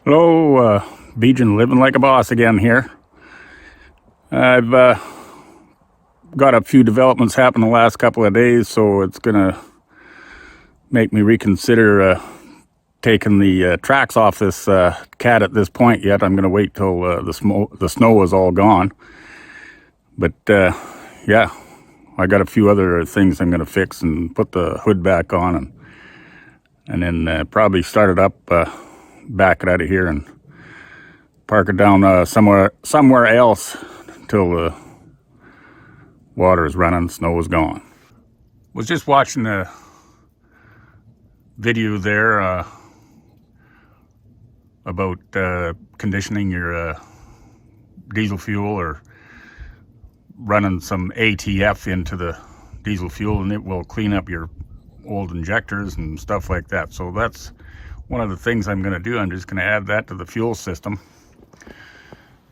Hello, Bijan living like a boss again here. I've got a few developments happen the last couple of days, so it's gonna make me reconsider taking the tracks off this cat at this point yet. I'm gonna wait till the snow is all gone. But yeah, I got a few other things I'm gonna fix and put the hood back on, and then probably start it up, back it out of here and park it down somewhere else till the water is running, snow is gone. Was just watching a video there about conditioning your diesel fuel or running some ATF into the diesel fuel, and it will clean up your old injectors and stuff like that. So that's one of the things I'm going to do. I'm just going to add that to the fuel system.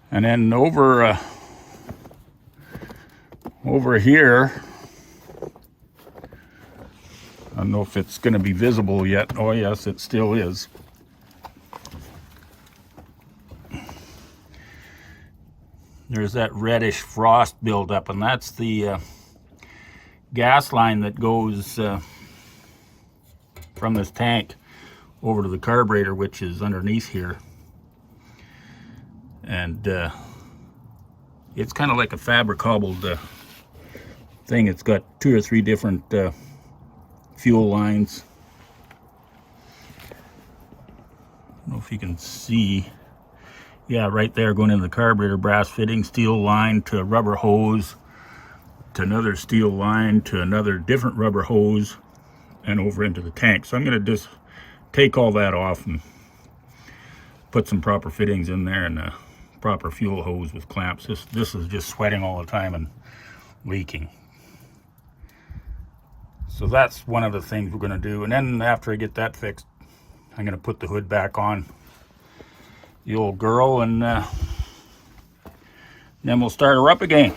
And then over here, I don't know if it's going to be visible yet. Oh yes, it still is. There's that reddish frost buildup, and that's the gas line that goes from this tank over to the carburetor, which is underneath here. And it's kind of like a fabric-hobbled thing. It's got 2 or 3 different fuel lines. I don't know if you can see. Yeah, right there, going into the carburetor, brass fitting, steel line to a rubber hose, to another steel line, to another different rubber hose, and over into the tank. So I'm going to just take all that off and put some proper fittings in there, and a proper fuel hose with clamps. This is just sweating all the time and leaking. So that's one of the things we're going to do. And then after I get that fixed, I'm going to put the hood back on the old girl, and then we'll start her up again.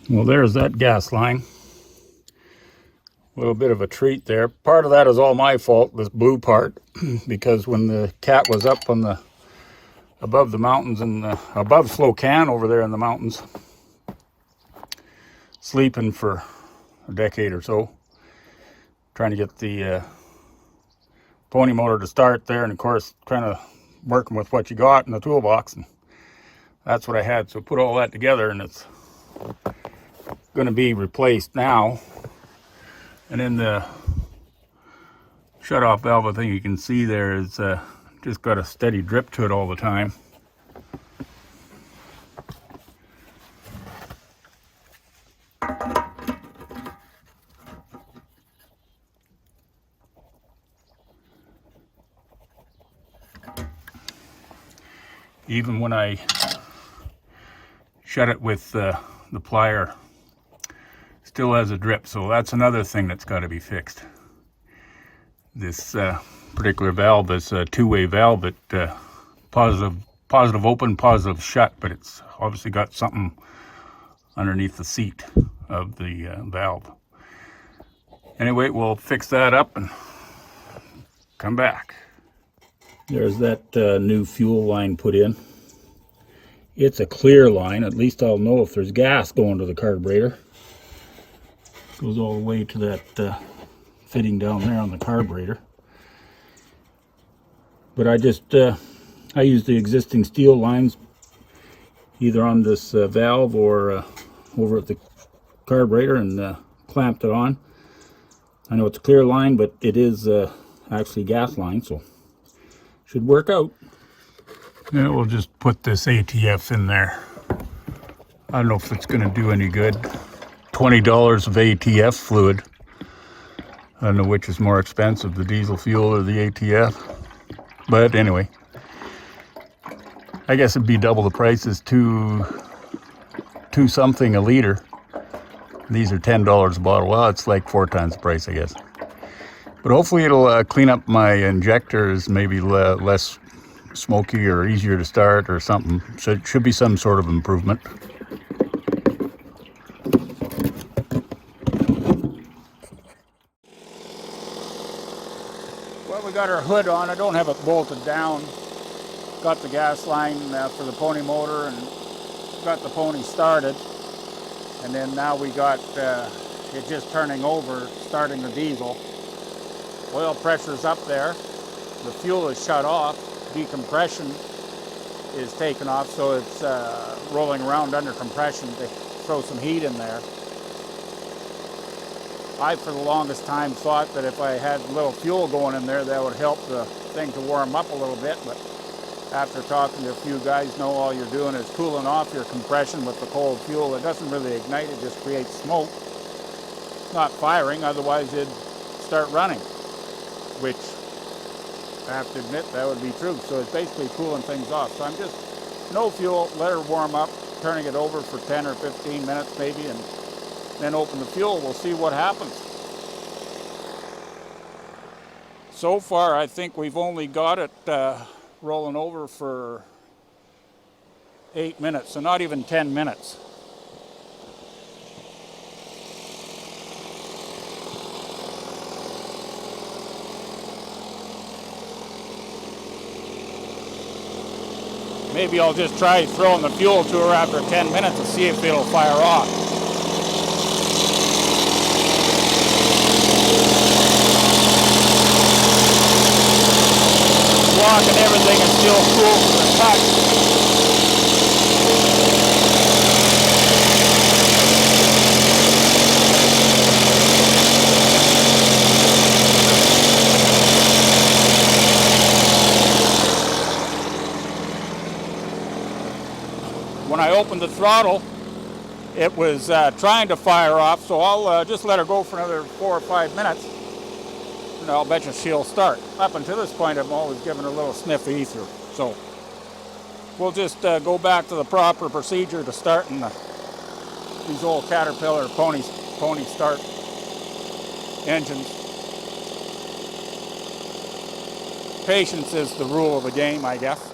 Well, there's that gas line. A little bit of a treat there. Part of that is all my fault, this blue part, because when the cat was up on the above the mountains and above Slocan over there in the mountains, sleeping for a decade or so, trying to get the pony motor to start there, and of course kind of working with what you got in the toolbox, and that's what I had. So put all that together, and it's going to be replaced now. And then the shut-off valve, I think you can see there, is just got a steady drip to it all the time. Even when I shut it with the plier, still has a drip. So that's another thing that's got to be fixed. This particular valve is a 2-way valve. It positive open, positive shut, but it's obviously got something underneath the seat of the valve. Anyway, we'll fix that up and come back. There's that new fuel line put in. It's a clear line. At least I'll know if there's gas going to the carburetor. Goes all the way to that fitting down there on the carburetor. But I use the existing steel lines either on this valve or over at the carburetor, and clamped it on. I know it's a clear line, but it is actually gas line, so should work out. Yeah, we'll just put this ATF in there. I don't know if it's going to do any good. $20 of ATF fluid. I don't know which is more expensive, the diesel fuel or the ATF. But anyway, I guess it'd be double the price as two something a liter. These are $10 a bottle. Well, it's like 4 times the price, I guess. But hopefully it'll clean up my injectors, maybe less smoky or easier to start or something. So it should be some sort of improvement. Well, we got our hood on. I don't have it bolted down. Got the gas line for the pony motor and got the pony started. And then now we got it just turning over, starting the diesel. Oil pressure's up there. The fuel is shut off. Decompression is taken off, so it's rolling around under compression to throw some heat in there. I, for the longest time, thought that if I had a little fuel going in there, that would help the thing to warm up a little bit, but after talking to a few guys, know all you're doing is cooling off your compression with the cold fuel. It doesn't really ignite, it just creates smoke. It's not firing, otherwise it'd start running, which I have to admit that would be true. So it's basically cooling things off. So I'm just, no fuel, let her warm up, turning it over for 10 or 15 minutes maybe, and then open the fuel. We'll see what happens. So far, I think we've only got it rolling over for 8 minutes, so not even 10 minutes. Maybe I'll just try throwing the fuel to her after 10 minutes to see if it'll fire off. Block and everything is still cool to the touch. When I opened the throttle, it was trying to fire off, so I'll just let her go for another 4 or 5 minutes, and I'll bet you she'll start. Up until this point, I'm always giving her a little sniff of ether, so we'll just go back to the proper procedure to starting these old Caterpillar pony start engines. Patience is the rule of the game, I guess.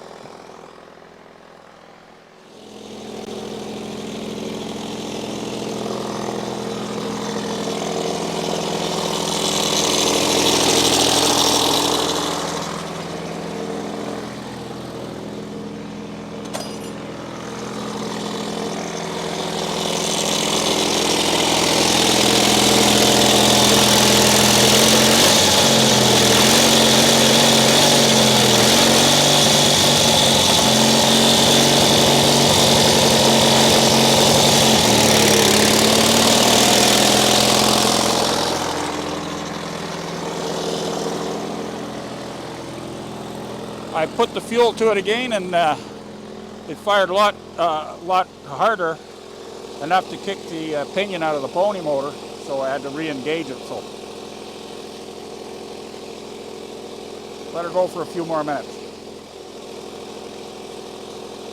I put the fuel to it again, and it fired a lot harder, enough to kick the pinion out of the pony motor, so I had to re-engage it. So let her go for a few more minutes.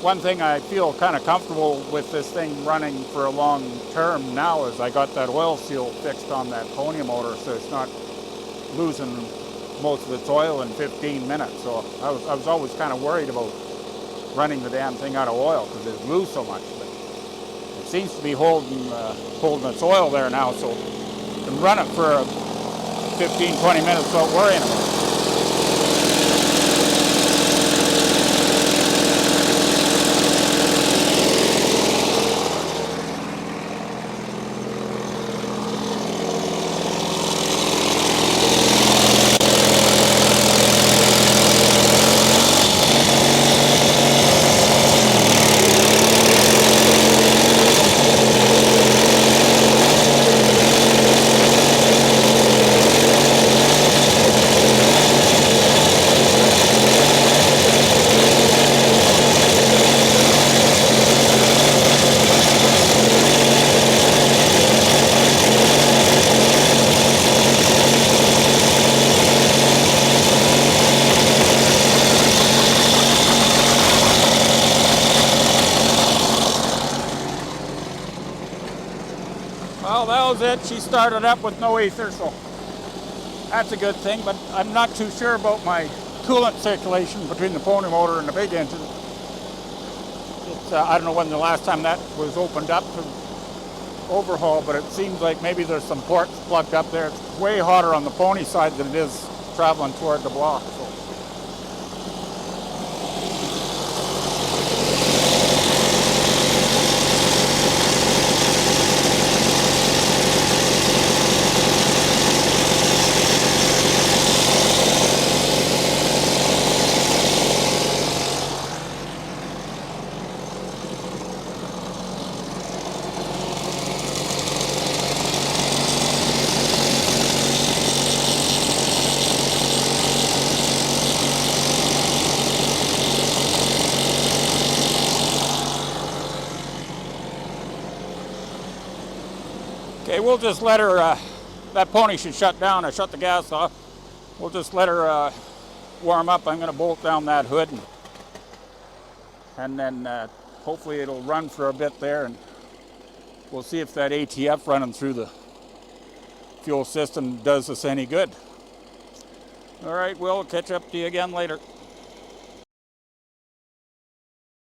One thing I feel kind of comfortable with this thing running for a long term now is I got that oil seal fixed on that pony motor, so it's not losing most of its oil in 15 minutes. So I was always kind of worried about running the damn thing out of oil because it lose so much. But it seems to be holding its oil there now, so you can run it for 15-20 minutes without worrying about it. Well, that was it. She started up with no ether, so that's a good thing, but I'm not too sure about my coolant circulation between the pony motor and the big engine. I don't know when the last time that was opened up to overhaul, but it seems like maybe there's some ports plugged up there. It's way hotter on the pony side than it is traveling toward the block. So. Okay, we'll just let her, that pony should shut down. I shut the gas off. We'll just let her warm up. I'm going to bolt down that hood and then hopefully it'll run for a bit there, and we'll see if that ATF running through the fuel system does us any good. All right, we'll catch up to you again later.